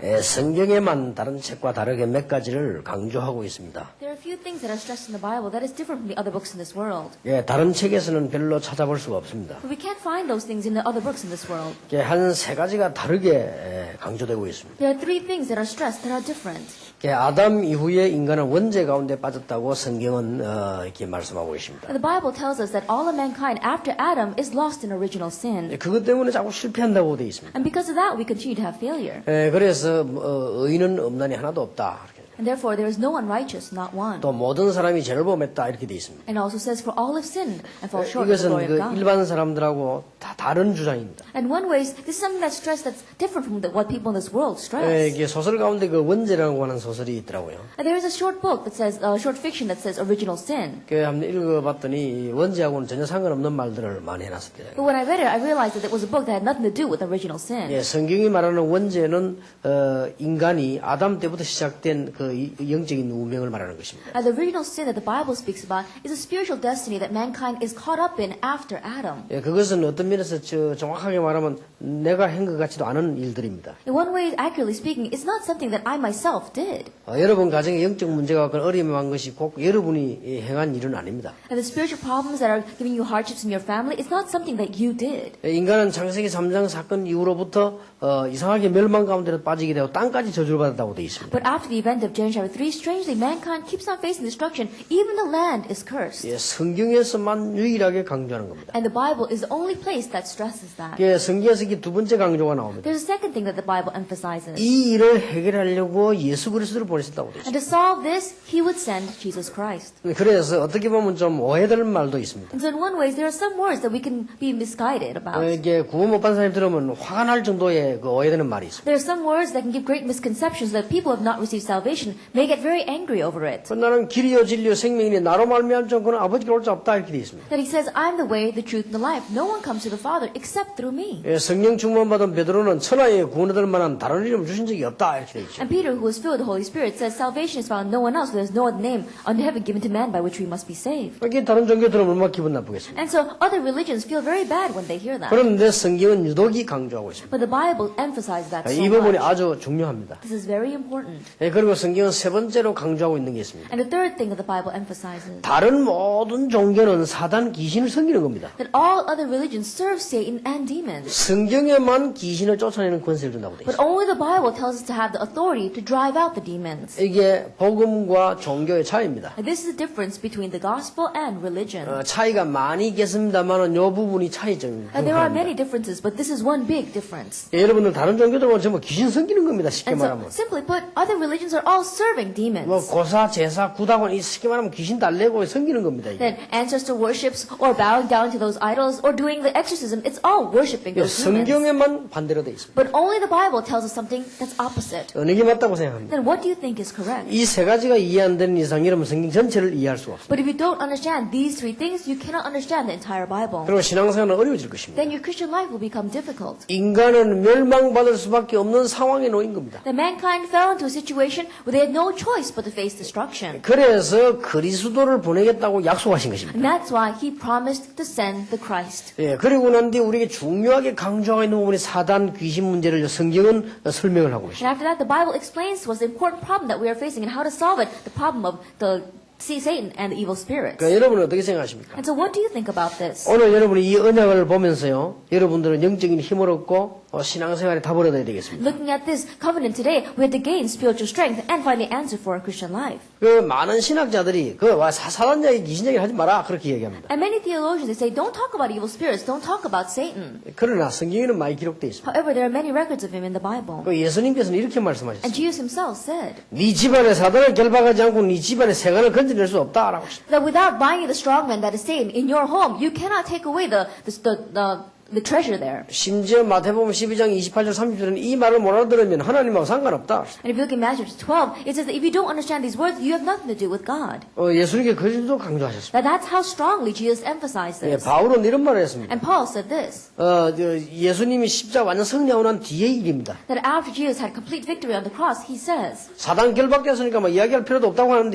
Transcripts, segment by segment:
성경에만 다른 책과 다르게 몇 가지를 강조하고 있습니다. There are a few things that are stressed in the Bible that is different from the other books in this world. 다른 책에서는 별로 찾아볼 수가 없습니다. But we can't find those things in the other books in this world. 한 세 가지가 다르게 강조되고 있습니다. There are three things that are stressed that are different. 아담 이후에 인간은 원죄 가운데 빠졌다고 성경은 이렇게 말씀하고 계십니다. The Bible tells us that all of mankind after Adam is lost in original sin. 그것 때문에 자꾸 실패한다고 되어 있습니다. And because of that, we continue to have failure. 그래서 의인은 없나니 하나도 없다. And therefore, there is no one righteous, not one. 또 모든 사람이 죄를 범했다 이렇게 되어 있습니다. And also says, for all have sinned and fall short of the 이것은 glory of 그 God. 일반 사람들하고 다 다른 주장입니다. And one way, this is something that's stressed that's different from what people in this world stress. 이게 소설 가운데 그 원죄라고 하는 소설이 있더라고요. And there is a short book that says, short fiction that says original sin. 한번 읽어봤더니 원죄하고는 전혀 상관없는 말들을 많이 해놨었대요. But when I read it, I realized that it was a book that had nothing to do with original sin. 성경이 말하는 원죄는 인간이 아담 때부터 시작된 그 영적인 운명을 말하는 것입니다. And the original sin that the Bible speaks about is a spiritual destiny that mankind is caught up in after Adam. 그것은 어떤 면에서 정확하게 말하면 내가 한 것 같지도 않은 일들입니다. In one way, accurately speaking, it's not something that I myself did. 여러분 가정에 영적 문제가 어려움한 것이 꼭 여러분이 행한 일은 아닙니다. And the spiritual problems that are giving you hardships in your family, it's not something that you did. 인간은 창세기 3장 사건 이후로부터 이상하게 멸망 가운데로 빠지게 되고 땅까지 저주를 받았다고 되어 있습니다. But after the event of Genesis chapter 3, strangely, mankind keeps on facing destruction. Even the land is cursed. 성경에서만 유일하게 강조하는 겁니다. And the Bible is the only place that stresses that. 성경에서 이게 두 번째 강조가 나옵니다. There's a second thing that the Bible emphasizes. 이 일을 해결하려고 예수 그리스도를 보내셨다고 되어 And 있습니다. to solve this, He would send Jesus Christ. 그래서 어떻게 보면 좀 오해될 말도 있습니다. And so in one way, there are some words that we can be misguided about. 이게 구원 못 받은 사람이 들으면 화가 날 정도의 그 오해되는 말이 있습니다. There are some words that can give great misconceptions that people who have not received salvation may get very angry over it. 나는 길이요 진리요 생명이니 나로 말미암지 않고는 아버지께 올 수 없다 이렇게 되어 있습니다. That He says, I'm the way, the truth, and the life. No one comes to the Father except through me. 성령 충만 받은 베드로는 천하에 구원 얻을 만한 다른 이름 주신 적이 없다 이렇게 되어 있죠. And Peter, who is filled with the Holy Spirit, says, salvation is found in no one else, for there is no other name under heaven given to man by which we must be saved. 이게 다른 종교 들으면 얼마나 기분 나쁘겠습니까? And so other religions feel very bad when they hear that. 그런데 성경은 유독이 강조하고 있습니다. But the Bible emphasizes that so 이 부분이 much. 아주 중요합니다. This is very important. 그리고 성경은 세 번째로 강조하고 있는 게 있습니다. And the third thing that the Bible emphasizes, 다른 모든 종교는 사단 귀신을 섬기는 겁니다. that all other religions serve Satan and demons. 성경에만 귀신을 쫓아내는 권세를 준다고 되어 But 있습니다. only the Bible tells us to have the authority to drive out the demons. 이게 복음과 종교의 차이입니다. And this is the difference between the gospel and religion. 차이가 많이 있겠습니다만 이 부분이 차이점입니다. And there are many differences, but this is one big difference. 여러분들 다른 종교들 보면 전부 귀신 섬기는 겁니다. 쉽게 And so, 말하면. simply put, other religions are all serving demons. 고사, 제사, 구다원 이 쉽게 말하면 귀신 달래고 섬기는 겁니다. 이게. Then ancestor worships, or bowing down to those idols, or doing the exorcism, it's all worshiping those demons. 성경에만 반대로 되어 있습니다. But only the Bible tells us something that's opposite. 어느 게 맞다고 생각합니다. Then what do you think is correct? 이 세 가지가 이해 안 되는 이상 여러분 성경 전체를 이해할 수가 없습니다. But if you don't understand these three things, you cannot understand the entire Bible. 그리고 신앙생활은 어려워질 것입니다. Then your Christian life will become difficult. 인간은 멸망받을 수밖에 없는 상황에 놓인 겁니다. That mankind fell into a situation where they had no choice but to face destruction. 그래서 그리스도를 보내겠다고 약속하신 것입니다. And that's why He promised to send the Christ. 그리고 난 뒤에 우리에게 중요하게 강조하고 있는 부분이 사단 귀신 문제를 성경은 설명을 하고 있습니다. And after that, the Bible explains to us the important problem that we are facing and how to solve it, the problem of the Satan and the evil spirits. 그러니까 여러분은 어떻게 생각하십니까? And so what do you think about this? 오늘 여러분이 이 언약을 보면서요, 여러분들은 영적인 힘을 얻고 신앙생활에 답을 얻어야 되겠습니다. Looking at this covenant today, we have to gain spiritual strength and find the answer for our Christian life. 그 많은 신학자들이 사단 이야기, 귀신 이야기 하지 마라 그렇게 얘기합니다. And many theologians, they say, don't talk about evil spirits, don't talk about Satan. 그러나 성경에는 많이 기록되어 있습니다. However, there are many records of him in the Bible. 그 예수님께서는 이렇게 And 말씀하셨어요. Jesus himself said 네 집안에 사단을 결박하지 않고 네 집안에 세간을 건져낼 수 없다라고 하셨어요. that without binding the strong man that is Satan in your home, you cannot take away the treasure there. 심지어 마태복음 12장 28절 30절에는 이 말을 못 알아들으면 하나님하고 상관없다. And if you look in Matthew 12, it says that if you don't understand these words, you have nothing to do with God. 예수님께 그리스도 강조하셨습니다. That's how strongly Jesus emphasized this. 바울은 이런 말을 했습니다. And Paul said this, 예수님이 십자가 완전 승리하고 난 뒤의 일입니다. that after Jesus had complete victory on the cross, he says 사단 결박됐으니까 이야기할 필요도 없다고 하는데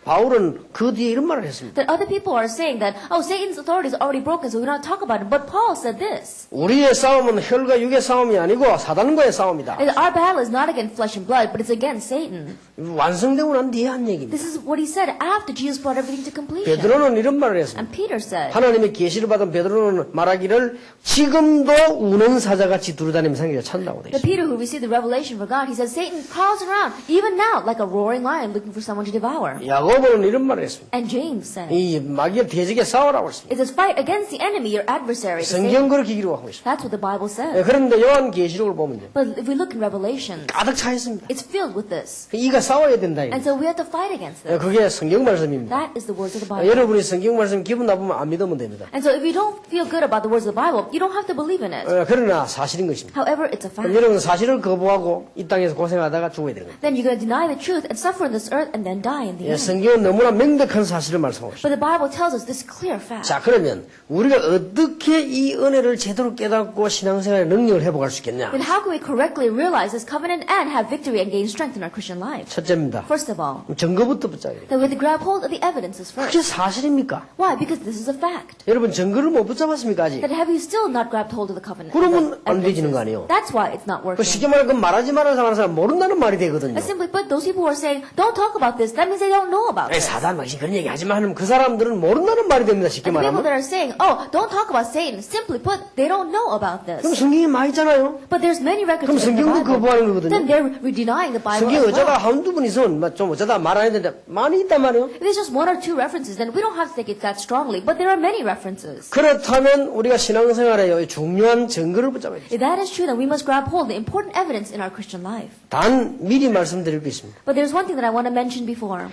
바울은 그 뒤에 이런 말을 했습니다. that other people are saying that, oh, Satan's authority is already broken, so we don't talk about it. But Paul said this, this. 우리의 싸움은 혈과 육의 싸움이 아니고 사단과의 싸움이다. Our battle is not against flesh and blood, but it's against Satan. 완성되고 난 뒤에 한 얘기입니다. This is what he said after Jesus brought everything to completion. 베드로는 이런 말을 했습니다. And Peter said, 하나님의 계시를 받은 베드로는 말하기를 지금도 우는 사자같이 두루다니며 상기를 찬다고 돼 the 있어요. Peter who received the revelation from God, he says, Satan prowls around, even now, like a roaring lion looking for someone to devour. 야고보는 이런 말을 했습니다. And James said, 이 마귀의 대적에 싸우라고 했습니다. it says, fight against the enemy, your adversary. the Satan. 성경 그렇게 기록하고 있습니다. That's what the Bible says. 그런데 요한 계시록을 보면요. But if we look in Revelation, 가득 차 있습니다. it's filled with this. 이가 싸워야 된다. And so we have to fight against this. 그게 성경 말씀입니다. That is the words of the Bible. 여러분이 성경 말씀 기분 나쁘면 안 믿으면 됩니다. And so if you don't feel good about the words of the Bible, you don't have to believe in it. 그러나 사실인 것입니다. However, it's a fact. 여러분 사실을 거부하고 이 땅에서 고생하다가 죽어야 되는 겁니다. Then you're going to deny the truth and suffer in this earth and then die in the end. 성경은 너무나 명백한 사실을 말씀하고 있습니다. But the Bible tells us this clear fact. 자, 그러면 우리가 어떻게 이 은혜를 제대로 깨닫고 신앙생활의 능력을 회복할 수 있겠냐? Then how can we correctly realize this covenant and have victory and gain strength in our Christian life? 첫째입니다. First of all, 증거부터 붙잡아야 돼요. that we have to grab hold of the evidences first. 그게 사실입니까? Why? Because this is a fact. 여러분 증거를 못 붙잡았습니까 아직? That have you still not grabbed hold of the covenant? 그러면 안 evidences? 되지는 거 아니에요. That's why it's not 그 working. 쉽게 말하면 그 말하지 말라는 사람 모른다는 말이 되거든요. And simply put, those people who are saying, don't talk about this, that means they don't know about 아니, it. 사단 막시 그런 얘기 하지 마 하면 그 사람들은 모른다는 말이 됩니다. 쉽게 And the people 말하면. that are saying, oh, don't talk about Satan, simply put, they don't know about 그럼 this. 성경에 많이 있잖아요. But there's many records 그럼 in the 성경도 Bible. 거부하는 거거든요. Then they're denying the Bible 성경 as 어쩌다 well. 한두 분 있으면 좀 어쩌다 말 안 했는데 많이 있단 말이에요. If there's just one or two references, then we don't have to take it that strongly. But there are many references. 그렇다면 우리가 신앙생활에 중요한 증거를 붙잡아야 돼요. If that is true, then we must grab hold of the important evidence in our Christian life. 단 미리 말씀드릴 게 있습니다. But there's one thing that I want to mention before.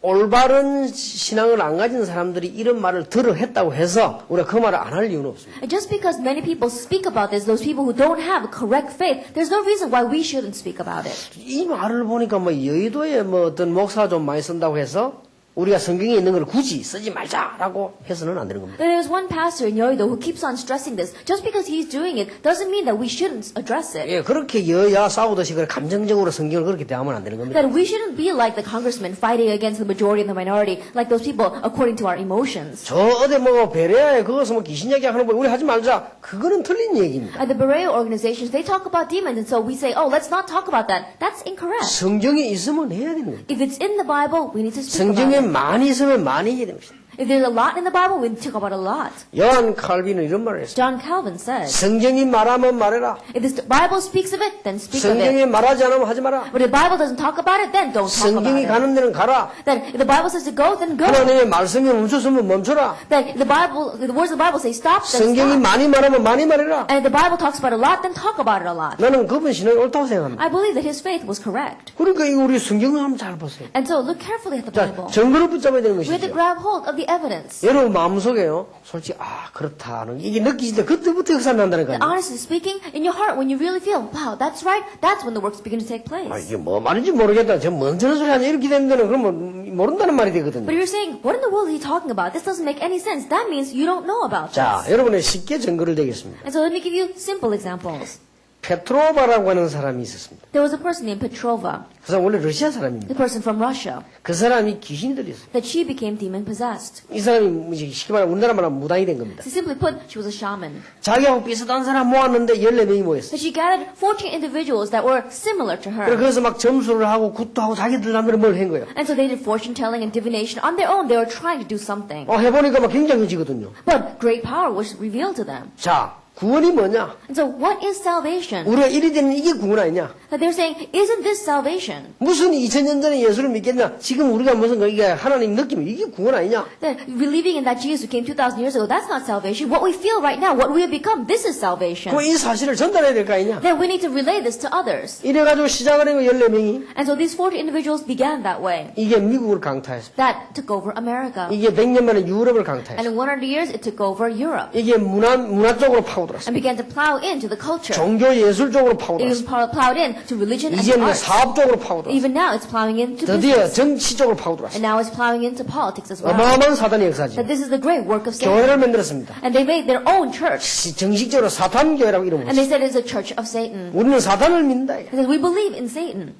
올바른 신앙을 안 가진 사람들이 이런 말을 들어 했다고 해서 우리가 그 말을 안 할 이유는 없습니다. And just because many people speak about this, those people who don't have correct faith, there's no reason why we shouldn't speak about it. 이 말을 보니까 뭐 여의도에 뭐 어떤 목사가 좀 많이 쓴다고 해서 우리가 성경에 있는 걸 굳이 쓰지 말자라고 해서는 안 되는 겁니다. There's one pastor in Yoido who keeps on stressing this. Just because he's doing it doesn't mean that we shouldn't address it. 예, 그렇게 여야 싸우듯이 그렇게 감정적으로 성경을 그렇게 대하면 안 되는 겁니다. That we shouldn't be like the congressman fighting against the majority and the minority, like those people according to our emotions. 저 어디 뭐 베레아에 그것은 뭐 귀신 이야기 하는 거 우리 하지 말자. 그거는 틀린 얘기입니다. At the Berea organizations, they talk about demons, and so we say, oh, let's not talk about that. That's incorrect. 성경에 있으면 해야 되는 겁니다. If it's in the Bible, we need to speak about 성경에 it. 많이 있으면 많이 해야 됩니다. If there's a lot in the Bible, we need to talk about a lot. 요한 칼빈은 이런 말을 했어요. John Calvin says, 성경이 말하면 말해라. if the Bible speaks of it, then speak of it. 성경이 말하지 않으면 하지 마라. But if the Bible doesn't talk about it, then don't talk about 성경이 it. 가는 데는 가라. Then if the Bible says to go, then go. 하나님의 말씀이 멈췄으면 멈춰라. Then if the words of the Bible say stop, then 성경이 stop. 많이 말하면 많이 말해라. And if the Bible talks about it a lot, then talk about it a lot. 나는 그분 신앙이 옳다고 생각합니다. I believe that his faith was correct. 그러니까 이거 우리 성경을 한번 잘 보세요. And so look carefully at the 자, Bible. 증거를 붙잡아야 되는 We have to 것이죠. grab hold of the evidence. 여러분 마음속에요. 솔직히 그렇다는 이게 느끼실 때 그때부터 역사 난다는 거예요. Honestly speaking, in your heart, when you really feel, wow, that's right, that's when the works begin to take place. 이게 뭐 말인지 모르겠다. 저 멍청한 소리 하냐 이렇게 되면 그러면 모른다는 말이 되거든요. But if you're saying, what in the world is he talking about? This doesn't make any sense. That means you don't know about 자, this. 여러분의 쉽게 증거를 대겠습니다. And so let me give you simple examples. 페트로바라고 하는 사람이 있었습니다. There was a person named Petrova, 그 사람 원래 러시아 사람입니다. the person from Russia, 그 사람이 귀신이 들렸어요. that she became demon possessed. 이 사람이 이제 쉽게 말하면 우리나라 말하면 무당이 된 겁니다. So simply put, she was a shaman. 자기하고 비슷한 사람 모았는데 14명이 모였어요. So she gathered 14 individuals that were similar to 그래서 her. 거기서 막 점수를 하고 굿도 하고 자기들 남들은 뭘 한 거예요. And so they did fortune telling and divination on their own. They were trying to do something. 해보니까 막 굉장해지거든요. But great power was revealed to them. 자, 구원이 뭐냐? And so what is salvation? 우리가 이리 되는 이게 구원 아니냐? That they're saying, isn't this salvation? 무슨 2000년 전에 예수를 믿겠냐? 지금 우리가 무슨 이게 하나님 느낌 이게 구원 아니냐? That believing in that Jesus who came 2,000 years ago, that's not salvation. What we feel right now, what we have become, this is salvation. 그럼 이 사실을 전달해야 될 거 아니냐? Then we need to relay this to others. 이래가지고 시작을 한 거 14명이 And so these 40 individuals began that way. 이게 미국을 강타했습니다. That took over America. 이게 100년 만에 유럽을 And 강타했습니다. in 100 years, it took over Europe. 이게 문화 쪽으로 파고들었습니다. And began to plow into the culture. 종교 예술 쪽으로 It was 파고들었습니다. plowed in to religion and 이제는 arts. 사업 쪽으로 파고들었습니다. Even now, it's plowing into 드디어 business. 정치 쪽으로 And 파고들었습니다. now it's plowing into politics as well. 어마어마한 사단의 역사지. That this is the great work of Satan. 교회를 만들었습니다. And they made their own church. 정식적으로 사탄 교회라고 이름을 And they 했습니다. said it's a church of Satan. 우리는 사탄을 믿는다. Because we believe in Satan.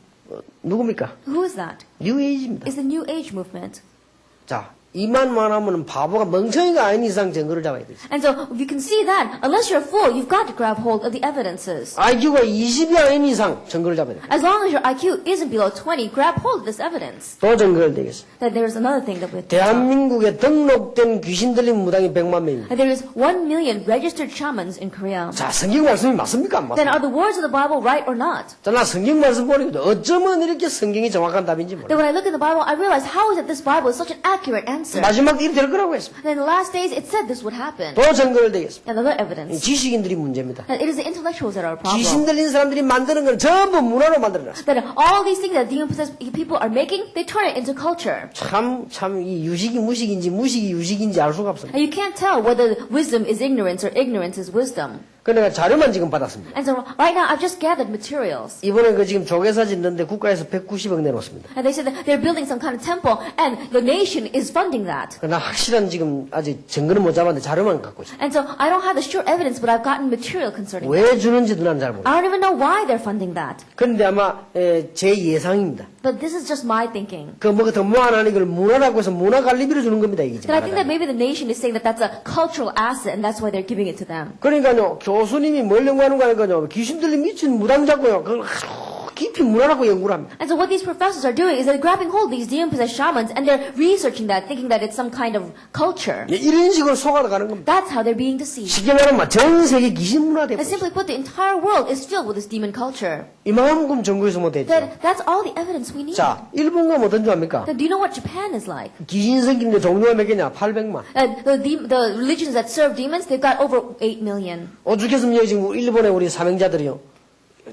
누굽니까? Who is that? 뉴에이지입니다. It's the New Age movement. 자, 이만만 하면 바보가 멍청이가 아닌 이상 증거를 잡아야 되지. And so you can see that unless you're a fool, you've got to grab hold of the evidences. IQ가 20이 아닌 이상 증거를 잡아야 돼. As long as your IQ isn't below 20, grab hold of this evidence. 또 증거를 대겠습니다. That there's another thing that we have to talk. 대한민국에 등록된 귀신 들린 무당이 100만 명입니다. That there is 1 million registered shamans in Korea. 자, 성경 말씀이 맞습니까? 안 Then 맞습니까? are the words of the Bible right or not? 자, 나 성경 말씀 보니까 어쩌면 이렇게 성경이 정확한 답인지 Then 몰라. when I look in the Bible, I realize how is it this Bible is such an accurate answer? 마지막 일이 될 거라고 했습니다. Then in the last days, it said this would happen. 또 증거를 대겠습니다. Another evidence. 지식인들이 문제입니다. That it is the intellectuals that are a problem. 귀신 들린 사람들이 만드는 건 전부 문화로 만들어놨어요. That all these things that demon-possessed people are making, they turn it into culture. 참, 이 유식이 무식인지 무식이 유식인지 알 수가 없습니다. And you can't tell whether wisdom is ignorance or ignorance is wisdom. 그러니까 자료만 지금 받았습니다. And so right now, I've just gathered materials. 이번에 그 지금 조계사 짓는데 국가에서 190억 내놓습니다. And they said that they're building some kind of temple, and the nation is funding that. 그러나 확실한 지금 아직 증거는 못 잡았는데 자료만 갖고 있어요. And so I don't have the sure evidence, but I've gotten material concerning that. 왜 주는지도 난 잘 모르겠어요. I don't even know why they're funding that. 그런데 아마 제 예상입니다. But this is just my thinking. 그 뭐가 더 모아나는 걸 문화라고 해서 문화 관리비를 주는 겁니다. 이게 지금. But I think that maybe the nation is saying that that's a cultural asset, and that's why they're giving it to them. 그러니까요, 교수님이 뭘 연구하는 거 아니까요, 귀신 들린 미친 무당 잡고요, 그걸 깊이 문화라고 연구를 합니다. And so what these professors are doing is they're grabbing hold of these demon-possessed shamans, and they're researching that, thinking that it's some kind of culture. 이런 식으로 속아가는 겁니다. That's how they're being deceived. 쉽게 말하면 전 세계 귀신 문화 And 되고 simply put, the entire world is filled with this demon culture. 이만큼 정보 있으면 되죠. That's all the evidence we need. 자, 일본 가면 어떤 줄 압니까? Then do you know what Japan is like? 귀신 생기는데 종류가 몇 개냐? 800만. The religions that serve demons, they've got over 8 million. 오죽했으면 여기 지금 일본의 우리 사명자들이요.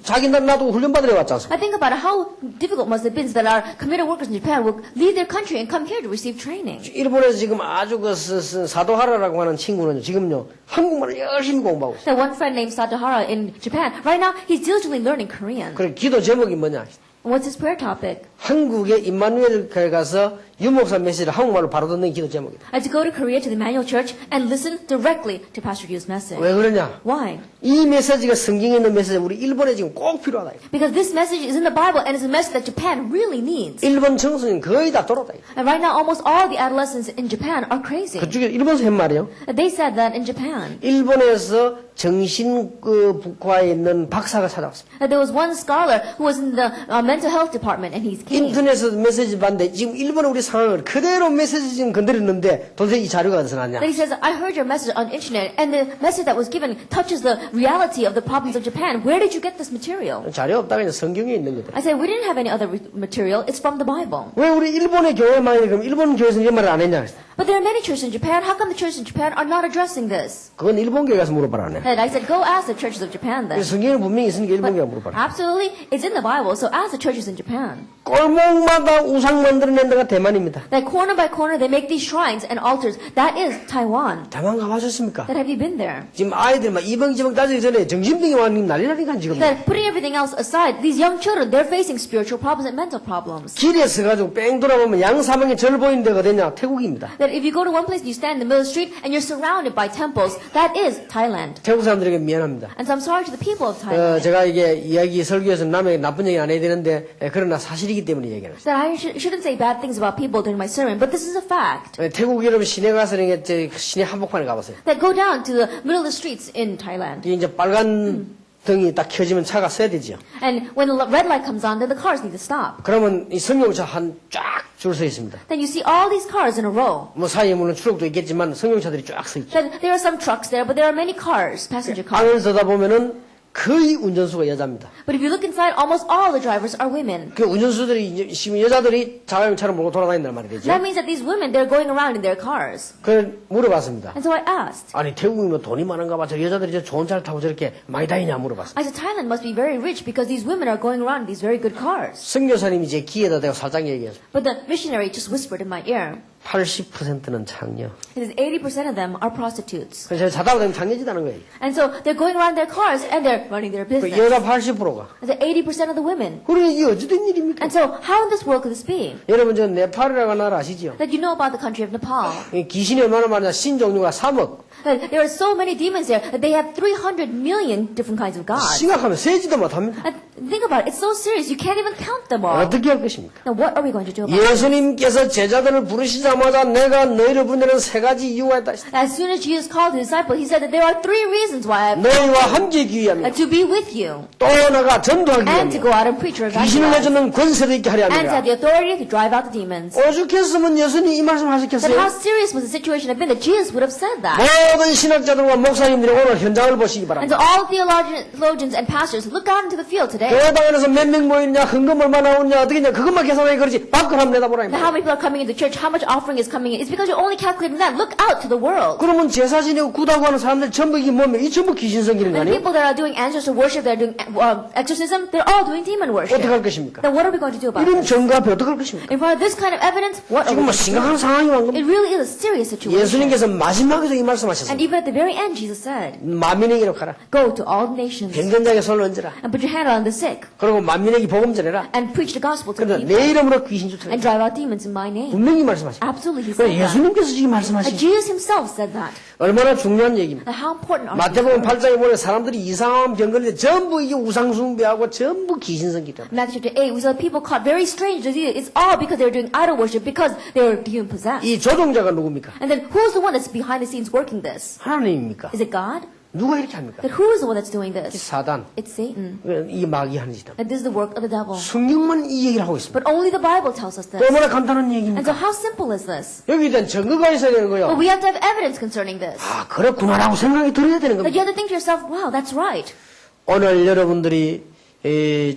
자기 나도 훈련받으러 왔지 않습니까? I think about how difficult must have been that our committed workers in Japan will leave their country and come here to receive training. 일본에서 지금 아주 사도하라라고 하는 친구는 지금요, 한국말을 열심히 공부하고 있어요. That one friend named Satohara in Japan, right now he's diligently learning Korean. 그래, 기도 제목이 뭐냐? What's his prayer topic? 한국의 임마누엘 교회 가서 유목사 메시지를 한국말로 바로 듣는 기도 제목이다. To go to Korea to the Emmanuel Church and listen directly to Pastor Yu's message. 왜 그러냐? Why? 이 메시지가 성경에 있는 메시지 우리 일본에 지금 꼭 필요하다. Because this message is in the Bible and it's a message that Japan really needs. 일본 청소년 거의 다 돌아다. And right now almost all the adolescents in Japan are crazy. 그중에 일본에서 한 말이요. They said that in Japan. 일본에서 정신부과에 있는 박사가 찾아왔습니다. There was one scholar who was in the mental health department and he's came. 인터넷에서 메시지 봤는데 지금 일본의 우리 상황을 그대로 메시지 지금 건드렸는데 도대체 이 자료가 어디서 났냐? Then he says, I heard your message on internet and the message that was given touches the reality of the problems of Japan. Where did you get this material? 자료 없다가 이제 성경에 있는 거다. I said, we didn't have any other material. It's from the Bible. 왜 우리 일본의 교회만 그럼 일본 교회에서 이런 말을 안 했냐? But there are many churches in Japan. How come the churches in Japan are not addressing this? 그건 일본 교회 가서 물어봐라네. And I said, go ask the churches of Japan then. 성경에 분명히 있으니까 일본 교회 물어봐라. Absolutely, it's in the Bible. So ask the churches in Japan. 골목마다 우상 만들어낸 데가 대만입니다. That corner by corner they make these shrines and altars. That is Taiwan. 대만 가보셨습니까? That have you been there? 지금 아이들 막 이벙지벙 따지기 전에 정신병이 와는 난리라니까 지금. That putting everything else aside, these young children, they're facing spiritual problems and mental problems. 길에 서가지고 뺑 돌아보면 양사방에 절 보이는 데가 어디냐? 태국입니다. That if you go to one place and you stand in the middle of the street and you're surrounded by temples, that is Thailand. 태국 사람들에게 미안합니다. And so I'm sorry to the people of Thailand. 제가 이게 이야기 설교에서 남에게 나쁜 얘기 안 해야 되는데 그러나 사실이기 때문에 얘기하는 거예요. That I shouldn't say bad things about people during my sermon, but this is a fact. 태국 여러분 시내 가서 이게 시내 한복판에 가보세요. That go down to the middle of the streets in Thailand. 이게 이제 빨간 등이 딱 켜지면 차가 서야 되죠. And when the red light comes on, then the cars need to stop. 그러면 이 승용차 한 쫙 줄 서 있습니다. Then you see all these cars in a row. 뭐 사이에 물론 추록도 있겠지만 승용차들이 쫙 서 있죠. Then there are some trucks there, but there are many cars, passenger cars. 안을 서다 보면은 거의 운전수가 여자입니다. But if you look inside, almost all the drivers are women. 그 운전수들이 지금 여자들이 자가용차를 몰고 돌아다닌단 말이죠. That means that these women, they're going around in their cars. 그걸 물어봤습니다. And so I asked. 아니 태국이 뭐 돈이 많은가 봐. 저 여자들이 저 좋은 차를 타고 저렇게 많이 다니냐 물어봤어요. I said, Thailand must be very rich because these women are going around in these very good cars. 선교사님이 제 귀에다 대고 살짝 얘기했어요. But the missionary just whispered in my ear. 80%는 창녀. He says 80% of them are prostitutes. 그래서 자다 보면 창녀지다는 거예요. And so they're going around their cars and they're running their 그 business. 여자 80%가. And so 80% of the women. 그래 이게 어찌된 일입니까? And so how in this world could this be? 여러분 저 네팔이라고 나라 아시죠? That you know about the country of Nepal. 이 귀신이 얼마나 많냐? 신 종류가 3억. That there are so many demons there that they have 300 million different kinds of gods. 심각하면 세지도 못합니다. And think about it, it's so serious, you can't even count them all. 어떻게 할 것입니까? Now what are we going to do about it? 예수님께서 제자들을 부르시자 오시자마자 내가 너희를 부르는 세 가지 이유가 있다. As soon as Jesus called his disciples, he said that there are three reasons why I've 너희와 함께 있기 위함이야. to be with you 또 나가 전도하기 and to 위함이야. go out and preach or 귀신을 evangelize 내주는 권세도 있게 하려 and to 함이라. have the authority to drive out the demons. 오죽했으면 예수님이 이 말씀 But 하셨겠어요? how serious was the situation have been that Jesus would have said that? 모든 신학자들과 목사님들이 오늘 현장을 보시기 And 바랍니다. to all theologians and pastors, look out into the field today. 교회당 안에서 몇 명 모이느냐, 헌금 얼마나 나오느냐, 어떻게 냐 그것만 계산하기 그러지. 밖을 한번 내다보라. 이 Now, 말이야. how many people are coming into church? How much offering is coming in? It's because you're only calculating that. Look out to the world. 그러면 제사지내고 구다고 하는 사람들 전부 이게 뭡니까? 이 전부 귀신 성기는 거 And the 아니에요? people that are doing ancestor worship, they're doing exorcism, they're all doing demon worship. 어떻게 할 것입니까? Then what are we going to do about 이런 this? 증거 앞에 어떻게 할 것입니까? In front of this kind of evidence, what are 지금 뭐 we going to do? 심각한 상황이 온 겁니다. It really is a serious situation. 예수님께서 마지막에서 이 And 말씀하셨습니다. even at the very end, Jesus said, 만민에게로 가라. go to all nations 병든자에게 손을 얹으라. and put your hand on the sick 그리고 만민에게 복음 전해라. and preach the gospel to the 그런데 people 내 이름으로 귀신 쫓아내라. and drive out demons in my name. 분명히 말씀하십니다. Absolutely, he said that. 예수님께서 지금 And 말씀하신 Jesus himself said that. 얼마나 중요한 얘기입니다. Now, how important are 마태복음 these? 8장에 보면 사람들이 이상한 병 걸릴 때 전부 이게 우상숭배하고 전부 귀신성기다. Matthew chapter 8, we saw people caught very strange disease. It's all because they were doing idol worship, because they were demon possessed. 이 조종자가 누굽니까? And then who's the one that's behind the scenes working this? 하나님입니까? Is it God? 누가 이렇게 합니까? Then who is the one that's doing 이 this? 사단. It's Satan. 이 마귀 하는 짓다. And this is the work of the devil. 성경만 이 얘기를 하고 있습니다. But only the Bible tells us this. 얼마나 간단한 And 얘기입니까? so how simple is this? 여기에 대한 증거가 있어야 되는 But 거예요. we have to have evidence concerning this. 아, 그렇구나라고 생각이 들어야 되는 That you 겁니다. have to think to yourself, wow, that's right. 오늘 여러분들이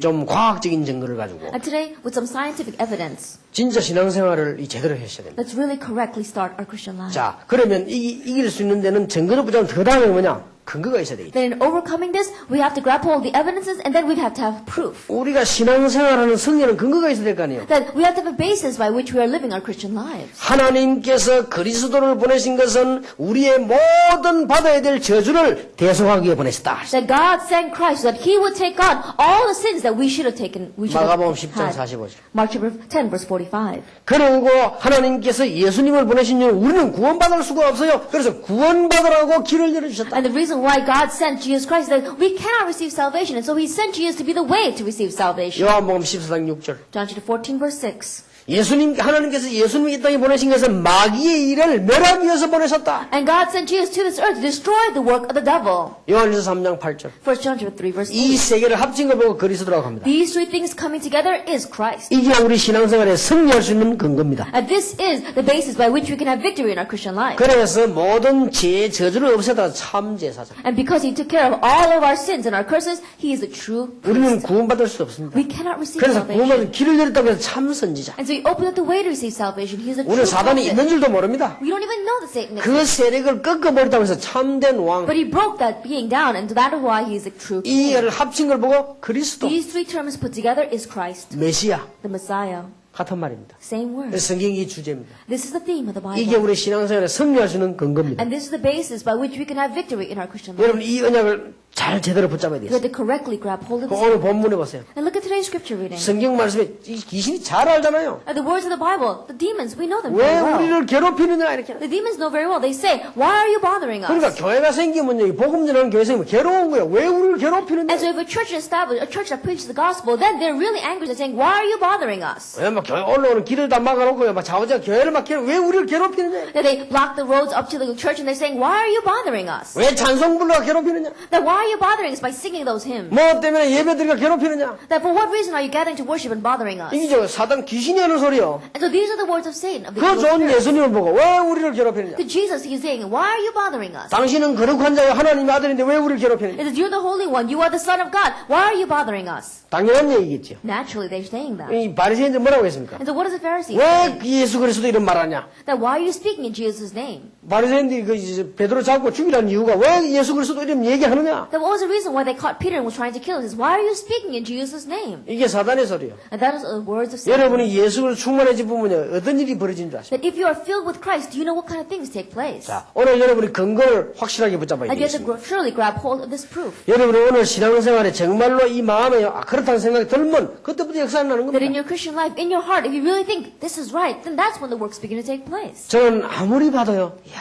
좀 과학적인 증거를 가지고 And today, with some scientific evidence, 진짜 신앙생활을 제대로 하셔야 됩니다. let's really correctly start our Christian life. 자, 그러면 이길 수 있는 데는 증거를 붙잡으면 그 다음에 뭐냐? 근거가 있어야 되겠죠. Then in overcoming this, we have to grab hold of the evidences, and then we have to have proof. 우리가 신앙생활하는 성경은 근거가 있어야 될 거 아니에요. That we have to have a basis by which we are living our Christian lives. 하나님께서 그리스도를 보내신 것은 우리의 모든 받아야 될 저주를 대속하기 위해 보내셨다. That God sent Christ so that He would take on all the sins that we should have taken. We should have 마가복음 10장 had. 45절. Mark chapter 10, verse 45. 그리고 하나님께서 예수님을 보내신 이유 우리는 구원받을 수가 없어요. 그래서 구원받으라고 길을 열어주셨다. And the reason why God sent Jesus Christ is that we cannot receive salvation, and so He sent Jesus to be the way to receive salvation. 요한복음 14장 6절. John chapter 14, verse 6. 하나님께서 예수님을 이 땅에 보내신 것은 마귀의 일을 멸하기 위해서 보내셨다. And God sent Jesus to this earth to destroy the work of the devil. 요한일서 3장 8절. 1 John chapter 3, verse 8. 이 세 개를 합친 걸 보고 그리스도라고 합니다. These three things coming together is Christ. 이게 우리 신앙생활에 승리할 수 있는 근거입니다. And this is the basis by which we can have victory in our Christian life. 그래서 모든 죄, 저주를 없애다 참 제사장. And because He took care of all of our sins and our curses, He is the true 우리는 priest. 구원받을 수 없습니다. We cannot receive 그래서 salvation. 구원받을 길을 열었다고 해서 참 선지자. And so He opened up the way to receive salvation. He is the true 우리는 사단이 prophet. 있는 줄도 모릅니다. We don't even know that Satan exists. 그 세력을 꺾어버렸다고 해서 참된 왕. But He broke that being down, and that is why He is the true 이 king. 애를 합친 걸 보고 그리스도, These three terms put together is Christ, 메시아 the Messiah. 같은 말입니다. Same word. 성경이 주제입니다. This is the theme of the 이게 Bible. 우리 신앙생활에 승리할 수 있는 근거입니다. And this is the basis by which we can have victory in our Christian life. 여러분 이 언약을 잘 제대로 붙잡아야 You 돼요. have to correctly grab hold of this. 오늘 본문에 보세요. And look at today's scripture reading. 성경 말씀에 이 귀신이 잘 알잖아요. The words of the Bible, the demons, we know them 왜 very well. 우리를 괴롭히느냐 이렇게. The demons know very well. They say, why are you bothering 그러니까 us? 교회가 생기면요, 이 복음 전하는 교회 생기면 괴로운 거예요. 왜 우리를 괴롭히느냐? And so if a church is established, a church that preaches the gospel, then they're really angry. They're saying, why are you bothering us? 왜 막 교회 올라오는 길을 다 막아놓고요, 막 좌우자 교회를 막 왜 우리를 괴롭히느냐? That they block the roads up to the church and they're saying, why are you bothering us? 왜 찬송 불러가 괴롭히느냐? That why are you bothering us by singing those hymns? 뭐 때문에 예배드리가 괴롭히느냐? That for what reason are you gathering to worship and bothering us? 이게 저 사단 귀신이 하는 소리요. And so these are the words of Satan, of the 그 evil 좋은 spirit. 예수님을 보고 왜 우리를 괴롭히느냐? To Jesus, he's saying, why are you bothering us? 당신은 거룩한 자요 하나님의 아들인데 왜 우리를 괴롭히느냐? It is you're the Holy One, you are the Son of God. Why are you bothering us? 당연한 얘기겠죠. Naturally, they're saying that. 이 바리새인들 뭐라고 했습니까? And so what does the Pharisees 왜 say? 예수 그리스도 이런 말하냐? That why are you speaking in Jesus' name? 바리새인들이 그 이제 베드로 잡고 죽이라는 이유가 왜 예수 그리스도 이런 얘기하느냐? That what was the reason why they caught Peter and was trying to kill him? Is why are you speaking in Jesus' name? 이게 사단의 소리요. And that is the words of Satan. 여러분이 예수를 충만해지 보면요 어떤 일이 벌어지는 줄 아십니까? That if you are filled with Christ, do you know what kind of things take place? 자, 오늘 여러분이 근거를 확실하게 붙잡아야 And you have to 되겠습니다. surely grab hold of this proof. 여러분이 오늘 신앙생활에 정말로 이 마음에 그렇다는 생각이 들면 그때부터 역사가 나는 That in 겁니다. your Christian life, in your heart, if you really think this is right, then that's when the works begin to take place. 저는 아무리 봐도요, 이야,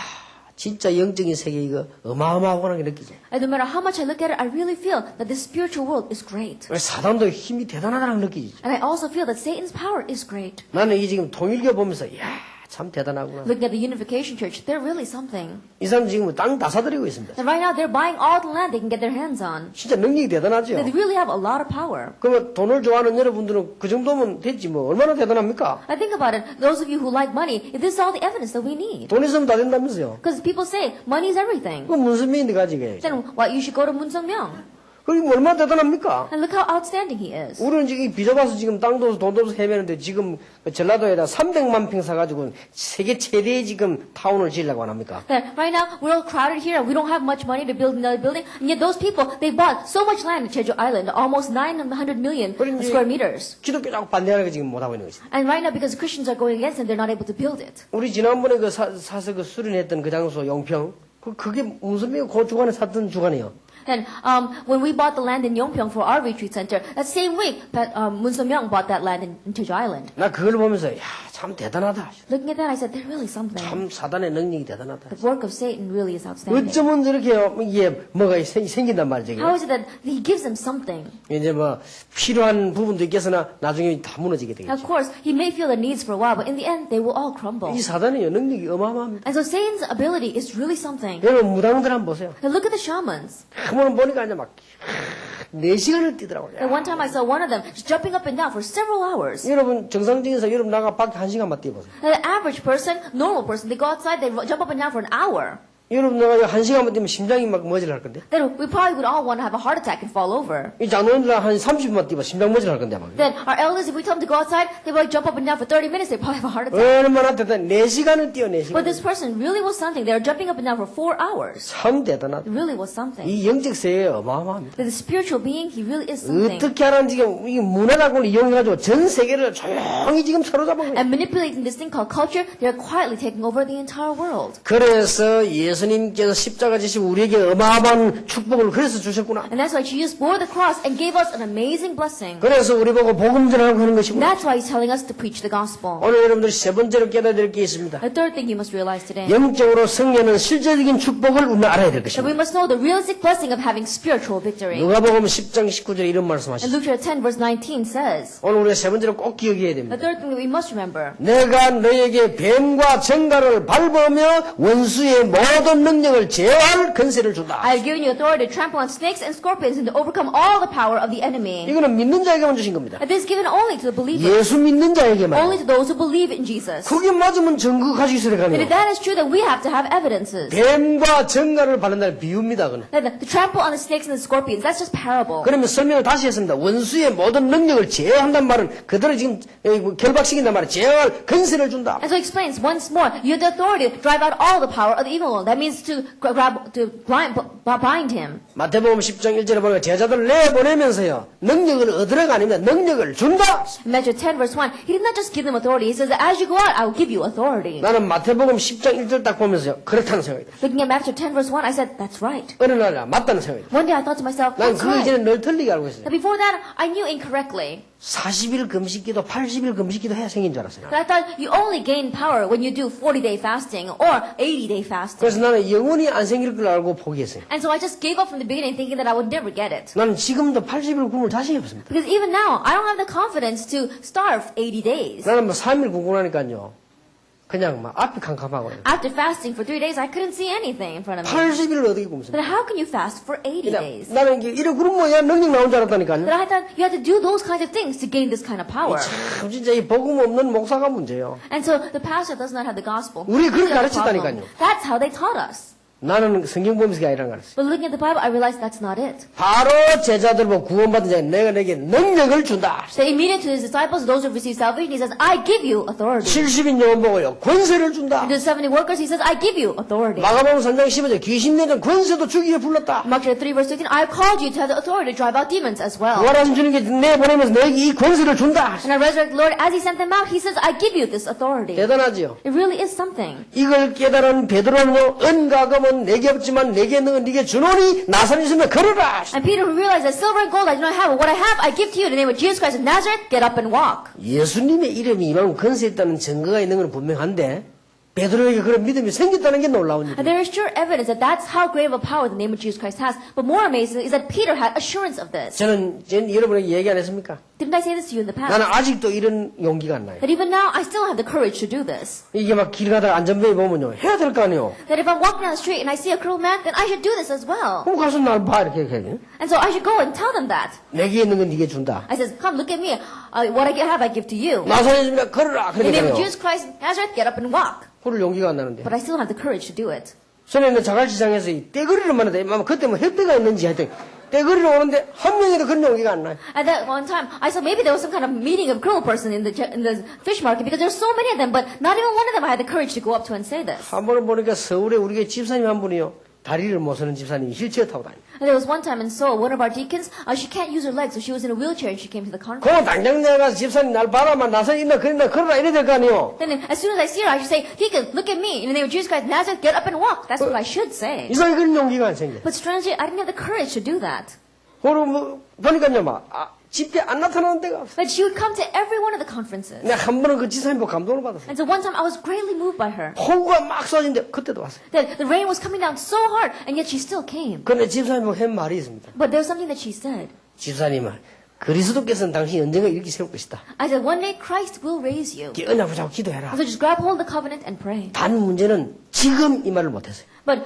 진짜 영적인 세계 이거 어마어마하구나 느끼죠. And no matter how much I look at it, I really feel that this spiritual world is great. 사단도 힘이 대단하다는 느끼죠. And I also feel that Satan's power is great. 나는 이 지금 통일교 보면서, 이야, 참 대단하구나. Looking at the Unification Church, they're really something. 이 사람 지금 땅 다 사들이고 있습니다. And right now, they're buying all the land they can get their hands on. 진짜 능력이 대단하죠. They really have a lot of power. 그러면 돈을 좋아하는 여러분들은 그 정도면 됐지 뭐 얼마나 대단합니까? I think about it. Those of you who like money, this is all the evidence that we need. 돈 있으면 다 된다면서요. Because people say money is everything. 그건 문선민인데 가지게. Then what? You should go to Moon Sung-myung. 그리고 얼마나 대단합니까? And look how outstanding he is. 우리는 지금 비좁아서 지금 땅도 없어 돈도 없어 헤매는데 지금 전라도에다 300만 평 사가지고 세계 최대의 지금 타운을 지으려고 안 합니까? That right now we're all crowded here. We don't have much money to build another building, and yet those people they bought so much land in Jeju Island, almost 900 million 그런지 square meters. 기독교 자꾸 반대하니까 지금 못하고 있는 것이다. And right now, because Christians are going against them, they're not able to build it. 우리 지난번에 그 사서 그 수련했던 그 장소 용평 그게 문선민이 그 주간에 샀던 주간이요. And when we bought the land in Yongpyong for our retreat center, that same week, Moon Sung-myung bought that land in Jeju Island. 나 그걸 보면서 야 참 대단하다. Looking at that, I said, they're really something. 참 사단의 능력이 대단하다. The work of Satan really is outstanding. 어쩌면 저렇게 이게 뭐가 생긴단 말이죠. How is it that he gives them something? 이제 뭐 필요한 부분도 있겠으나 나중에 다 무너지게 Now, of 되겠죠. course, he may feel the needs for a while, but in the end, they will all crumble. 이 사단의 능력이 어마어마합니다. And so Satan's ability is really something. 여러분 무당들 한번 보세요. Now, look at the shamans. 한번 보니까 이제 막 4시간을 뛰더라고요. And one time I saw one of them just jumping up and down for several hours. 여러분 정상적인서 여러분 나가 밖에 1시간만 뛰어보세요. And the average person, normal person, they go outside, they jump up and down for an hour. 여러분 나가 1시간만 뛰면 심장이 막 머질할 건데. Then we probably would all want to have a heart attack and fall over. 이 장로님들 한 30분만 뛰면 심장 머질할 건데 막. Then our elders, if we tell them to go outside, they will jump up and down for 30 minutes, they probably have a heart attack. 얼마나 대단 4시간을 뛰어 4시간. But this person really was something. They were jumping up and down for 4 hours. 참 대단하다. It really was something. 이 영적 세계 어마어마합니다. The spiritual being, he really is something. 어떻게 하는 지금 이 문화라고를 이용해가지고 전 세계를 조용히 지금 사로잡은 거예요. And manipulating this thing called culture, they're quietly taking over the entire world. 그래서 예수님께서 십자가 지시고 우리에게 어마어마한 축복을 그래서 주셨구나. And that's why Jesus bore the cross and gave us an amazing blessing. 그래서 우리 보고 복음 전하라고 하는 And 것이구나. that's why he's telling us to preach the gospel. 오늘 여러분들이 세 번째로 깨달아야 될 게 있습니다. The third thing you must realize today, 영적으로 승리하는 실제적인 축복을 우리는 알아야 될 that 것입니다. we must know the realistic blessing of having spiritual victory. 누가복음 10장 19절에 이런 And 말씀하시죠. Luke chapter 10 verse 19 says, 오늘 우리가 세 번째로 꼭 기억해야 the 됩니다. third thing that we must remember, 내가 너에게 뱀과 정갈을 밟으며 원수의 모든 능력을 제어할 근세를 준다. I have given you authority to trample on snakes and scorpions and to overcome all the power of the enemy. 이거는 믿는 자에게만 주신 겁니다. And this is given only to the believer, 예수 믿는 자에게만. only to those who believe in Jesus. 그게 맞으면 증거 가지고 있어야 And 가네요. if that is true, then we have to have evidences. 뱀과 정갈을 바른다는 비유입니다. 그는. To trample on the snakes and the scorpions, that's just parable. 그러면 설명을 다시 했습니다. 원수의 모든 능력을 제어한단 말은 그들을 지금 결박시킨단 말이에요. 제어할 근세를 준다. And so he explains once more, you have the authority to drive out all the power of the evil one. That means to bind him. 마태복음 10장 1절에 보니까 제자들을 내보내면서요. 능력을 얻으러가 아닙니다. 능력을 준다. In Matthew 10 verse 1, he did not just give them authority. He says that as you go out, I will give you authority. 나는 마태복음 10장 1절 딱 보면서요. 그렇다는 생각이 들어요. Looking at Matthew 10 verse 1, I said, that's right. 어느 날 맞다는 생각이 들어요. One day I thought to myself, 난 that's 그 이전에 right. 늘 틀리게 알고 있어요. But before that, I knew incorrectly. 40일 금식기도 80일 금식기도 해야 생긴 줄 알았어요. But I thought you only gain power when you do 40-day fasting or 80-day fasting. 그래서 나는 영원히 안 생길 걸 알고 포기했어요. And so I just gave up from the beginning thinking that I would never get it. 나는 지금도 80일 굶을 자신이 없습니다. Because even now, I don't have the confidence to starve 80 days. 나는 뭐 3일 굶고 나니까요. 그냥 막 앞이 캄캄하고 그래요. After fasting for 3 days, I couldn't see anything in front of me. 80일을 어떻게 굶습니까? But how can you fast for 80 days? 나는 이래 굶어야 능력 나온 줄 알았다니까요. But I thought you had to do those kinds of things to gain this kind of power. 참 진짜 이 복음 없는 목사가 문제예요. And so the pastor does not have the gospel. 우리 그렇게 That's the 가르쳤다니까요. problem. That's how they taught us. 나는 성경 보면서 그게 아니란 걸 알았어요. But looking at the Bible, I realized that's not it. 바로 제자들 보고 구원받은 자에게 내가 내게 능력을 준다. So immediately to his disciples, those who receive salvation, he says, I give you authority. 70인 영혼 보고요. 권세를 준다. And to the 70 workers, he says, I give you authority. 마가복음 3장 15절 귀신 내는 권세도 주기에 불렀다. Mark chapter 3 verse 15, I have called you to have the authority to drive out demons as well. 부활한 주님께 내보내면서 내게 이 권세를 준다. And I resurrect the Lord, as he sent them out, he says, I give you this authority. 대단하지요. It really is something. 이걸 깨달은 베드로는요. 은과 금은 내게 없지만 내게 있는 건 네게 주노니 나사렛 있으면 걸어라. And Peter, who realized that silver and gold I do not have, but what I have I give to you in the name of Jesus Christ of Nazareth, get up and walk. 예수님의 이름이 이만큼 권세 있다는 증거가 있는 건 분명한데 베드로에게 그런 믿음이 생겼다는 게 놀라운 And 일이에요. there is sure evidence that that's how great of a power the name of Jesus Christ has. But more amazing is that Peter had assurance of this. 저는 여러분에게 얘기 안 했습니까? Didn't I say this to you in the past? 나는 아직도 이런 용기가 안 나요. That even now, I still have the courage to do this. 이게 막 길 가다가 안전벨 보면요. 해야 될 거 아니에요. That if I'm walking down the street and I see a crippled man, then I should do this as well. 그럼 가서 날 봐. 이렇게 해요. And so I should go and tell them that. 내게 있는 건 네게 준다. I says, come, look at me. What I have, I give to you. 나사렛입니다. 걸어라. In the 그렇게 name of 해요. Jesus Christ, Nazareth, get up and walk. 그럴 용기가 안 나는데. But I still have the courage to do it. 전에는 자갈시장에서 이 떼거리를 만났는데 그때 뭐 햇대가 있는지 하여튼 떼거리를 오는데 한 명에도 그런 용기가 안 나요. At that one time, I saw maybe there was some kind of meeting of crippled person in the fish market because there were so many of them, but not even one of them I had the courage to go up to and say this. 한 번은 보니까 서울에 우리 교회 집사님 한 분이요. 다리를 못 서는 집사님이 휠체어 타고 다녀요. And there was one time in Seoul, one of our deacons, she can't use her legs, so she was in a wheelchair and she came to the conference. 그럼 당장 내가가서 집사님 날 봐라만 나서 있나 그랬나 걸어라 이래야 될 거 아니에요. Then as soon as I see her, I should say, Deacon, look at me. In the name of Jesus Christ, Nazareth, get up and walk. That's what I should say. 이상하게 그런 용기가 안 생겨. But strangely, I didn't have the courage to do that. 그리고 뭐 보니까요 막 집회 안 나타나는 데가 없어. But she would come to every one of the conferences. 내가 한 번은 그 집사님 보고 감동을 받았어. And so one time I was greatly moved by her. 폭우가 막 쏟아지는데 그때도 왔어요. That the rain was coming down so hard, and yet she still came. 그런데 집사님 보고 한 말이 있습니다. But there was something that she said. 집사님은 그리스도께서는 당신 언젠가 이렇게 세울 것이다. I said, one day Christ will raise you. 언약 붙잡고 기도해라. So just grab hold of the covenant and pray. 단 문제는 지금 이 말을 못했어요. But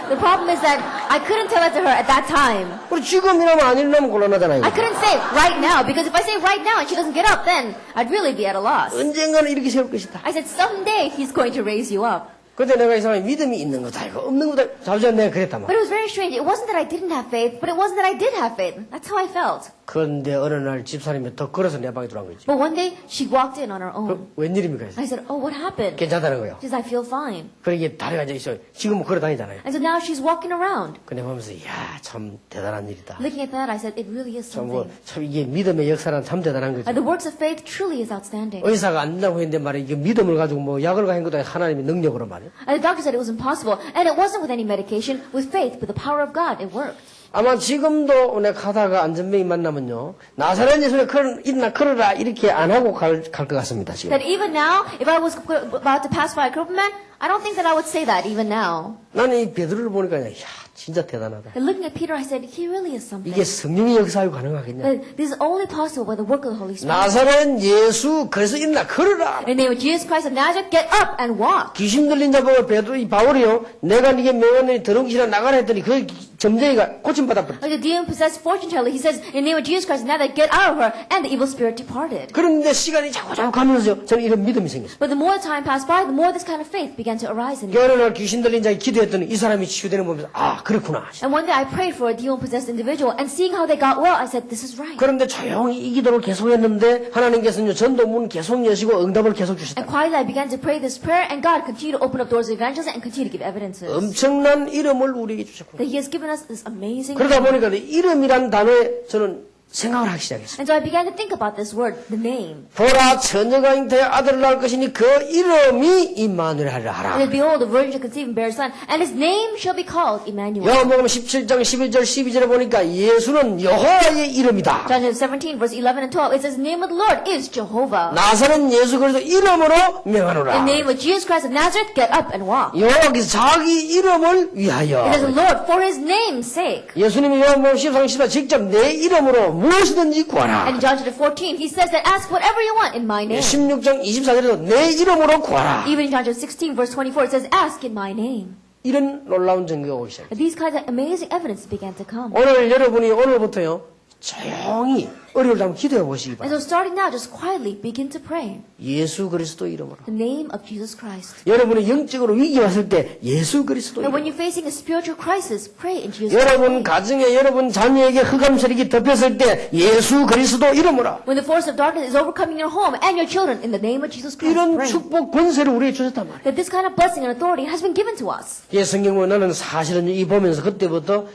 the problem is that I couldn't tell it to her at that time. 우리 지금 이러면 안 일어나면 곤란하잖아요. I couldn't say right now, because if I say right now and she doesn't get up, then I'd really be at a loss. 언젠가는 이렇게 세울 것이다. I said, someday he's going to raise you up. 그때 내가 이 사람이 믿음이 있는 거다 이거 없는 거다 자주전 내가 그랬단 But 말이야. it was very strange. It wasn't that I didn't have faith, but it wasn't that I did have faith. That's how I felt. 그런데 어느 날 집사님이 더 걸어서 내 방에 들어간 거지. But one day, she walked in on her own. 그 웬일입니까? I said, oh, what happened? 괜찮다는 거예요. She says, I feel fine. 그러게 다리가 이제 있어요. 지금은 걸어 다니잖아요. And so now she's walking around. 근데 보면서 이야 참 대단한 일이다. Looking at that, I said, it really is something. 참 이게 믿음의 역사는 참 대단한 거죠. The works of faith truly is outstanding. 의사가 안 된다고 했는데 말이야 이게 믿음을 가지고 뭐 약을 가한 것도 아니고 하나님의 능력으로 말이야. And the doctor said it was impossible. And it wasn't with any medication, with faith, with the power of God, it worked. 아마 지금도 내가 가다가 안전병이 만나면요 나사렛 예수의 일어나 걸어라 이렇게 안 하고 갈 것 같습니다 지금. That even now, if I was about to pass by a crippled man, I don't think that I would say that even now. 나는 이 베드로를 보니까 야 진짜 대단하다. And looking at Peter, I said, he really is something. 이게 성령의 역사하고 가능하겠냐? That this is only possible by the work of the Holy Spirit. 나사렛 예수 그래서 일어나 걸어라. In the name of Jesus Christ of Nazareth, get up and walk. 귀신 들린 자 보고 이 바울이요 내가 네게 명하노니 더러운 귀신아 나가라 했더니 그 점쟁이가 고침받아 버렸다. Like the demon-possessed fortune teller, he says, in the name of Jesus Christ of Nazareth, get out of her, and the evil spirit departed. 그런데 시간이 자꾸 가면서요 저는 이런 믿음이 생겼어요. But the more time passed by, the more this kind of faith began to arise in me. 어느 날 귀신 들린 자에 기도했더니 이 사람이 치유되는 거 보면서 아 그렇구나. And one day I prayed for a demon-possessed individual, and seeing how they got well, I said, this is right. 그런데 조용히 이 기도를 계속했는데 하나님께서는 전도문 계속 여시고 응답을 계속 주셨다. And quietly I began to pray this prayer, and God continued to open up doors of evangelism and continue to give evidences. 엄청난 이름을 우리에게 주셨구나. That He has given us this amazing 그러다 name. 보니까 이름이란 단어에 저는 생각을 하기 시작했어요. And so I began to think about this word, the name. 보라 처녀가 잉태해 아들을 낳을 것이니 그 이름이 임마누엘 하리라 하라. And behold, the virgin shall conceive and bear a son, and his name shall be called Emmanuel. 요한복음 17장 11절 12절에 보니까 예수는 여호와의 이름이다. John 17, verse 11 and 12, it says, the name of the Lord is Jehovah. 나사렛 예수 그리스도 이름으로 명하노라. In the name of Jesus Christ of Nazareth, get up and walk. 여호와께서 자기 이름을 위하여. It is the Lord for his name's sake. 예수님이 요한복음 14장 14절 직접 내 이름으로 무엇이든지 구하라. And in John chapter 14, he says that ask whatever you want in my name. 16장 24절에도 내 이름으로 구하라. Even in John chapter 16, verse 24, it says, ask in my name. 이런 놀라운 증거가 오기 시작해요. And these kinds of amazing evidence began to come. 오늘 여러분이 오늘부터요 조용히 어려울 때 한번 기도해 보시기 And 바랍니다. so starting now, just quietly begin to pray. 예수 그리스도 이름으로. The name of Jesus Christ. 여러분이 영적으로 위기 왔을 때 예수 그리스도 And when 이름. you're facing a spiritual crisis, pray in Jesus Christ's 여러분 name. 가정에 여러분 자녀에게 흑암세력이 덮였을 때 예수 그리스도 이름으로. When the force of darkness is overcoming your home and your children, in the name of Jesus Christ, 이런 pray. 축복 권세를 우리에게 주셨단 말이에요. That this kind of blessing and authority has been given to us. 예, 성경 보면 나는 사실은 이 보면서 그때부터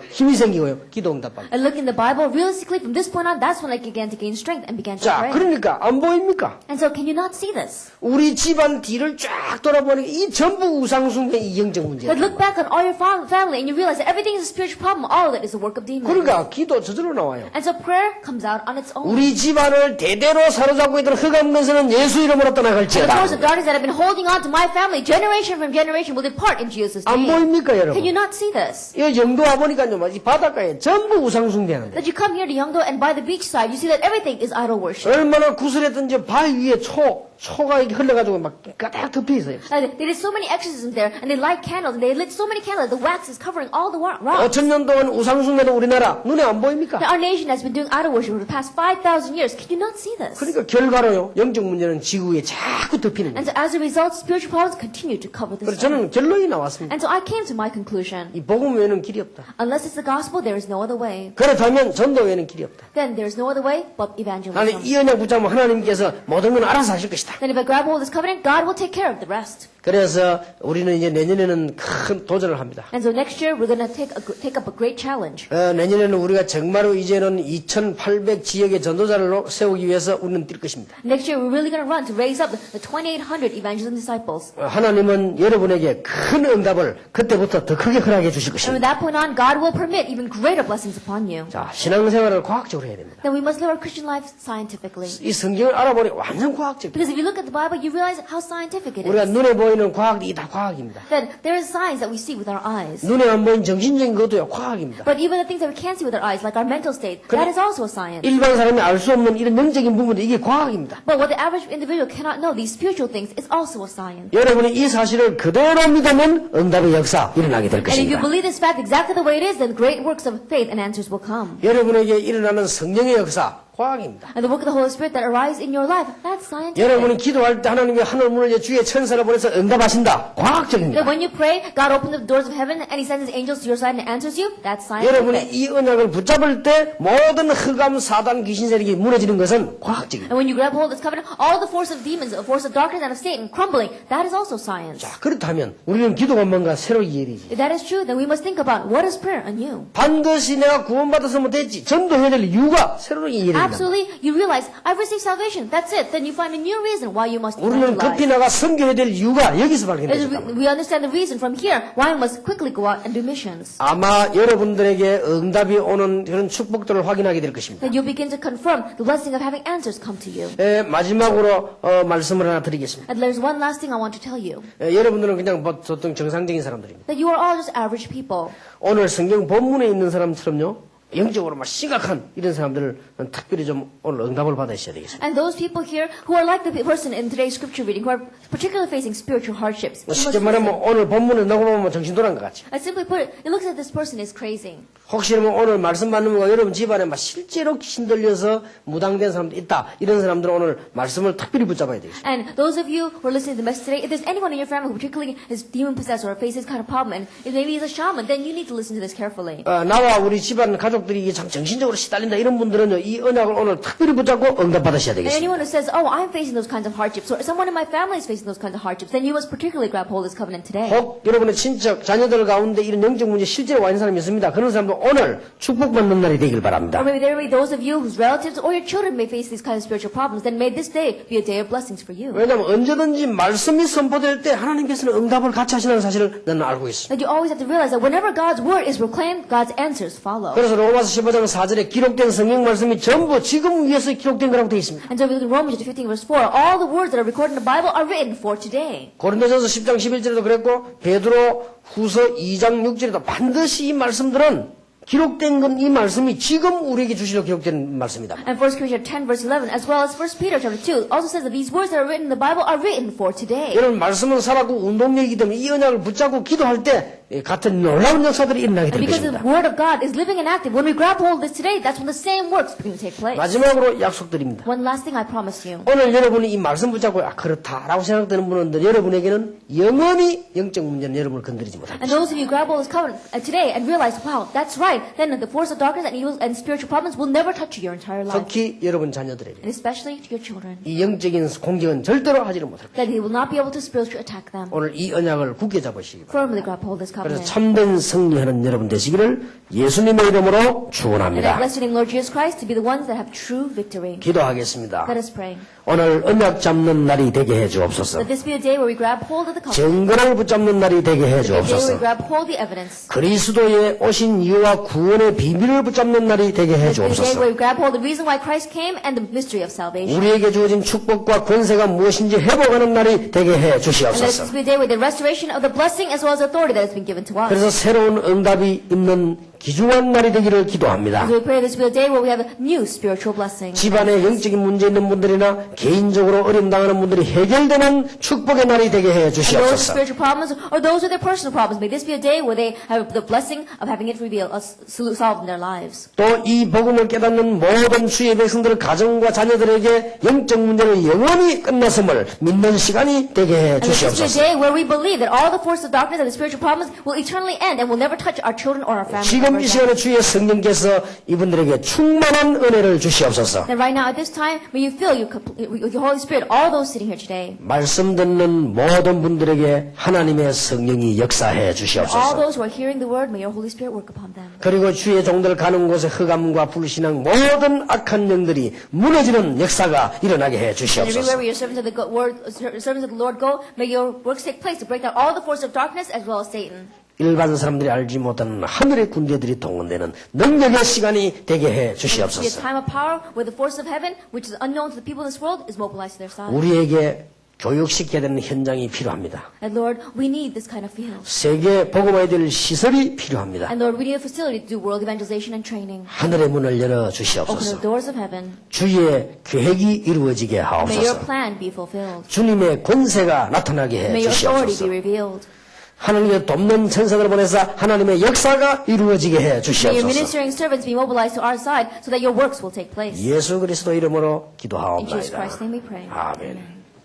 힘이 생기고요. 기도 응답받고. And look in the Bible, realistically, from this point on, that's when I began to gain strength and began to 자, pray. 그러니까 안 보입니까? And so can you not see this? 우리 집안 뒤를 쫙 돌아보니까 이 전부 우상숭배 이 영적 문제야. But look back on all your family and you realize that everything is a spiritual problem. All of it is the work of demons. 그러니까 기도 저절로 나와요. And so prayer comes out on its own. 우리 집안을 대대로 사로잡고 있던 흑암 근세는 예수 이름으로 And the 떠나갈지어다. force of darkness that have been holding on to my family, generation from generation, will depart in Jesus' 안 name. 보입니까, Can you 여러분? not see this? 이 영도 와보니까요, 이 바닷가에 전부 우상숭배하는데 That you come here to Yeongdo and by the beachside, you see that everything is idol worship. 얼마나 구슬했던지 바위 위에 초가 이렇게 흘러가지고 막 가득 덮여 있어요. And they did so many exorcisms there, and they light candles, and they lit so many candles, the wax is covering all the rocks. 5,000년 동안 우상숭배는 우리나라 눈에 안 보입니까? Now, our nation has been doing idol worship for the past 5,000 years. Can you not see this? 그러니까 결과로요, 영적 문제는 지구에 자꾸 덮이는 And 거예요. so as a result, spiritual problems continue to cover this 그래서 earth. 저는 결론이 나왔습니다. And so I came to my conclusion. 이 복음 외에는 길이 없다. Unless it's the gospel, there is no other way. 그렇다면 전도 외에는 길이 없다. Then there is no other way but 나는 evangelism. 이 언약 붙잡으면 하나님께서 모든 건 알아서 하실 것이다. Then if I grab hold of this covenant, God will take care of the rest. 그래서 우리는 이제 내년에는 큰 도전을 합니다. And so next year, we're going to take up a great challenge. 내년에는 우리가 정말로 이제는 2,800 지역의 전도자를 세우기 위해서 우리는 뛸 것입니다. Next year, we're really going to run to raise up the 2,800 evangelism disciples. 하나님은 여러분에게 큰 응답을 그때부터 더 크게 허락해 주실 And from 것입니다. that point on, God will permit even greater blessings upon you. 자, 신앙생활을 과학적으로 해야 됩니다. Then we must live our Christian life scientifically. 이 성경을 알아보니 완전 과학적입니다. Because if you look at the Bible, you realize how scientific it 우리가 is. 눈에 보이는 과학, 이게 다 과학입니다. Then there is signs that we see with our eyes. 눈에 안 보이는 정신적인 것도요, 과학입니다. But even the things that we can't see with our eyes, like our mental state, that is also a science. 일반 사람이 알 수 없는 이런 영적인 부분도 이게 과학입니다. But what the average individual cannot know, these spiritual things, is also a science. 여러분이 이 사실을 그대로 믿으면 응답의 역사 일어나게 될 And if you 것입니다. believe this fact exactly the way it is, then great works of faith and answers will come. 여러분에게 일어나는 성령의 역사, 과학입니다. And the work of the Holy Spirit that arise in your life, that's scientific. 여러분이 기도할 때 하나님이 하늘 문을 여 주의 천사를 보내서 응답하신다. 과학적입니다. That when you pray, God opens the doors of heaven and He sends His angels to your side and answers you, that's 여러분이 scientific. 이 언약을 붙잡을 때 모든 흑암, 사단, 귀신 세력이 무너지는 것은 과학적입니다. And when you grab hold of this covenant, all the force of demons, the force of darkness and of Satan crumbling, that is also science. 자, 그렇다면 우리는 기도가 뭔가 새로 이해되지. If that is true, then we must think about what is prayer anew. 반드시 내가 구원받았으면 됐지. 전도해야 될 이유가 새로 이해됩니다. Absolutely, you realize, I've received salvation, that's it. Then you find a new reason why you must 우리는 급히 evangelize. 나가 선교해야 될 이유가 여기서 As 발견됩니다. we understand the reason from here why we must quickly go out and do missions. 아마 여러분들에게 응답이 오는 그런 축복들을 확인하게 될 것입니다. That you'll begin to confirm the blessing of having answers come to you. 마지막으로 말씀을 하나 드리겠습니다. And there's one last thing I want to tell you. 여러분들은 그냥 보통 정상적인 사람들입니다. That you are all just average people. 오늘 성경 본문에 있는 사람처럼요. 영적으로 막 심각한 이런 사람들을 특별히 좀 오늘 응답을 받으셔야 되겠습니다. And those people here who are like the person in today's scripture reading, who are particularly facing spiritual hardships. you must 쉽게 말하면 listen. 오늘 본문을 나고 보면 정신 돌아간 것 같이. Simply put, it looks like this person is crazy. 혹시 오늘 말씀 받는 거 여러분 집안에 막 실제로 귀신 들려서 무당된 사람도 있다. 이런 사람들은 오늘 말씀을 특별히 붙잡아야 되겠습니다. And those of you who are listening to the message today, if there's anyone in your family who particularly is demon possessed or faces kind of problem, and if maybe he's a shaman, then you need to listen to this carefully. 나와 우리 집안 가족들이 참 정신적으로 시달린다 이런 분들은요 이 언약을 오늘 특별히 붙잡고 응답 받으셔야 And 되겠습니다. anyone who says, oh, I'm facing those kinds of hardships, or someone in my family is facing those kinds of hardships, then you must particularly grab hold of this covenant today. 혹 여러분의 친척 자녀들 가운데 이런 영적 문제 실제로 와 있는 사람이 있습니다. 그런 사람도 오늘 축복받는 날이 되길 바랍니다. Or maybe there may be those of you whose relatives or your children may face these kinds of spiritual problems, then may this day be a day of blessings for you. 왜냐하면 언제든지 말씀이 선포될 때 하나님께서는 응답을 같이 하시는 사실을 나는 알고 있습니다. That you always have to realize that whenever God's word is proclaimed, God's answers follow. 그래서 로마서 15장 4절에 기록된 성경 말씀이 전부 지금 위해서 기록된 거라고 되어 있습니다. And so if you look at Romans 15 verse 4, all the words that are recorded in the Bible are written for today. 고린도전서 10장 11절에도 그랬고 베드로 후서 2장 6절에도 반드시 이 말씀들은 기록된 건 이 말씀이 지금 우리에게 주시려 기록된 말씀이다. And 1 Corinthians 10 verse 11, as well as 1 Peter chapter 2, also says that these words that are written in the Bible are written for today. 여러분 말씀은 살았고 운동력이기 때문에 이 언약을 붙잡고 기도할 때 같은 놀라운 역사들이 일어나게 And 될 because the 것입니다. word of God is living and active, when we grab hold of this today, that's when the same works begin to take place. 마지막으로 약속드립니다. One last thing I promise you. 오늘 여러분이 이 말씀 붙잡고 그렇다라고 생각되는 분은 여러분에게는 영원히 영적 문제는 여러분을 건드리지 못합니다. And those of you who grab hold of this covenant today and realize, wow, that's right, then the force of darkness and evil and spiritual problems will never touch you your entire life. 특히 여러분 자녀들에게 And especially to your children. 이 영적인 공격은 절대로 하지를 못합니다. That he will not be able to spiritually attack them. 오늘 이 언약을 굳게 잡으시기 바랍니다. Firmly grab hold of this covenant. 그래서 covenant. 참된 승리하는 여러분 되시기를 예수님의 이름으로 And I 축원합니다. bless your name, Lord Jesus Christ, to be the ones that have true victory. 기도하겠습니다. Let us pray. 오늘 언약 잡는 날이 되게 해 주옵소서. Let this be a day where we grab hold of the covenant. 정근을 붙잡는 날이 되게 해 A day where we 주옵소서. grab hold of the evidence. 그리스도의 오신 이유와 구원의 비밀을 붙잡는 날이 되게 해 Let this be a day 주옵소서. where we grab hold of the reason why Christ came and the mystery of salvation. 우리에게 주어진 축복과 권세가 무엇인지 회복하는 날이 되게 해 And let this 주시옵소서. be a day where the restoration of the blessing as well as authority that has been given to us. 그래서 새로운 응답이 있는 귀중한 날이 되기를 기도합니다. So we pray this will be a day where we have new spiritual blessings. 집안에 영적인 문제 있는 분들이나 개인적으로 어려움 당하는 분들이 해결되는 축복의 날이 되게 해 And those with 주시옵소서. spiritual problems or those with their personal problems, may this be a day where they have the blessing of having it revealed, solved in their lives. 또 이 복음을 깨닫는 모든 주의 백성들 가정과 자녀들에게 영적 문제는 영원히 끝났음을 믿는 시간이 되게 해 And let this be a 주시옵소서. day where we believe that all the forces of darkness and the spiritual problems will eternally end and will never touch our children or our families. 지금 이 시간에 주의 성령께서 이분들에게 충만한 은혜를 주시옵소서. And right now at this time, may you fill your Holy Spirit, all those sitting here today. 말씀 듣는 모든 분들에게 하나님의 성령이 역사해 All 주시옵소서. those who are hearing the word, may your Holy Spirit work upon them. 그리고 주의 종들 가는 곳에 흑암과 불신앙 모든 악한 영들이 무너지는 역사가 일어나게 해 And everywhere 주시옵소서. where your servants of the Lord go, may your works take place to break down all the forces of darkness as well as Satan. 일반 사람들이 알지 못하는 하늘의 군대들이 동원되는 능력의 시간이 되게 해 It be a 주시옵소서. time of power where the force of heaven, which is unknown to the people in this world, is mobilized to their side. 우리에게 교육시켜야 되는 현장이 필요합니다. And Lord, we need this kind of field. 세계 복음화에 될 시설이 필요합니다. And Lord, we need a facility to do world evangelization and training. 하늘의 문을 열어 Open the 주시옵소서. doors of heaven. 주의 계획이 이루어지게 May your 하옵소서. plan be fulfilled. 주님의 권세가 나타나게 해 May your authority be 주시옵소서. revealed. 하나님의 돕는 천사들 보내서 하나님의 역사가 이루어지게 해 May your 주시옵소서. ministering servants be mobilized to our side so that your works will take place. 예수 그리스도 이름으로 In Jesus 기도하옵나이다. Christ's name we pray. 아멘. Amen.